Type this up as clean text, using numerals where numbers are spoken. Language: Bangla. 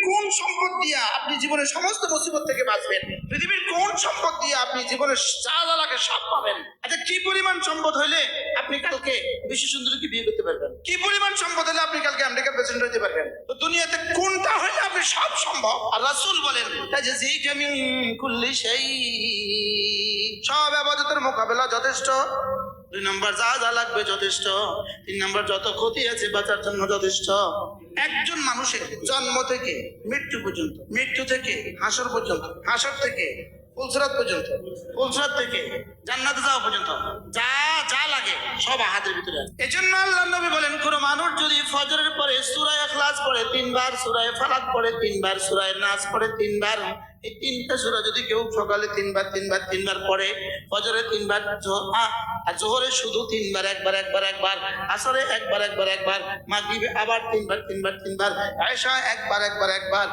কোন সম্পদ দিয়ে আপনি জীবনের সমস্ত মুসিবত থেকে বাঁচবেন? পৃথিবীর কোন সম্পদ দিয়ে আপনি জীবনের যা যা লাগে সব পাবেন? আচ্ছা, কি পরিমাণ সম্পদ হইলে আপনি কালকে বিশ্ব সুন্দরীকে বিয়ে করতে পারবেন? কি পরিমাণ সম্পদ হলে আপনি কালকে আমেরিকার প্রেসিডেন্ট হতে পারবেন? তো দুনিয়াতে কোনটা হইলে আপনি সব সম্ভব? আর রাসূল বলেন তাজজিকা মিন কুল্লি শাই, সব ইবাদতের মোকাবেলা যথেষ্ট। 2 নম্বর যা যা লাগবে যথেষ্ট। 3 নম্বর যত ক্ষতি আছে বাঁচার জন্য যথেষ্ট। একজন মানুষের জন্ম থেকে মৃত্যু পর্যন্ত, মৃত্যু থেকে হাসর পর্যন্ত, হাসর থেকে ফুলসিরাত পর্যন্ত, ফুলসিরাত থেকে জান্নাতে যাওয়া পর্যন্ত যা যা লাগে সব হাতের ভিতরে আছে। এজন্য আল্লাহর নবী বলেন, কোন মানুষ যদি ফজরের পরে সূরা ইখলাস পড়ে 3 বার, সূরা ফালাক পড়ে 3 বার, সূরা নাস পড়ে 3 বার, এই 3টা সূরা যদি কেউ সকালে 3 বার 3 বার 3 বার পড়ে, ফজরে 3 বার, আর জোহরে শুধু 3 বার, একবার একবার একবার, আসরে একবার একবার একবার, মাগরিবে আবার 3 বার 3 বার 3 বার, এশা একবার একবার একবার,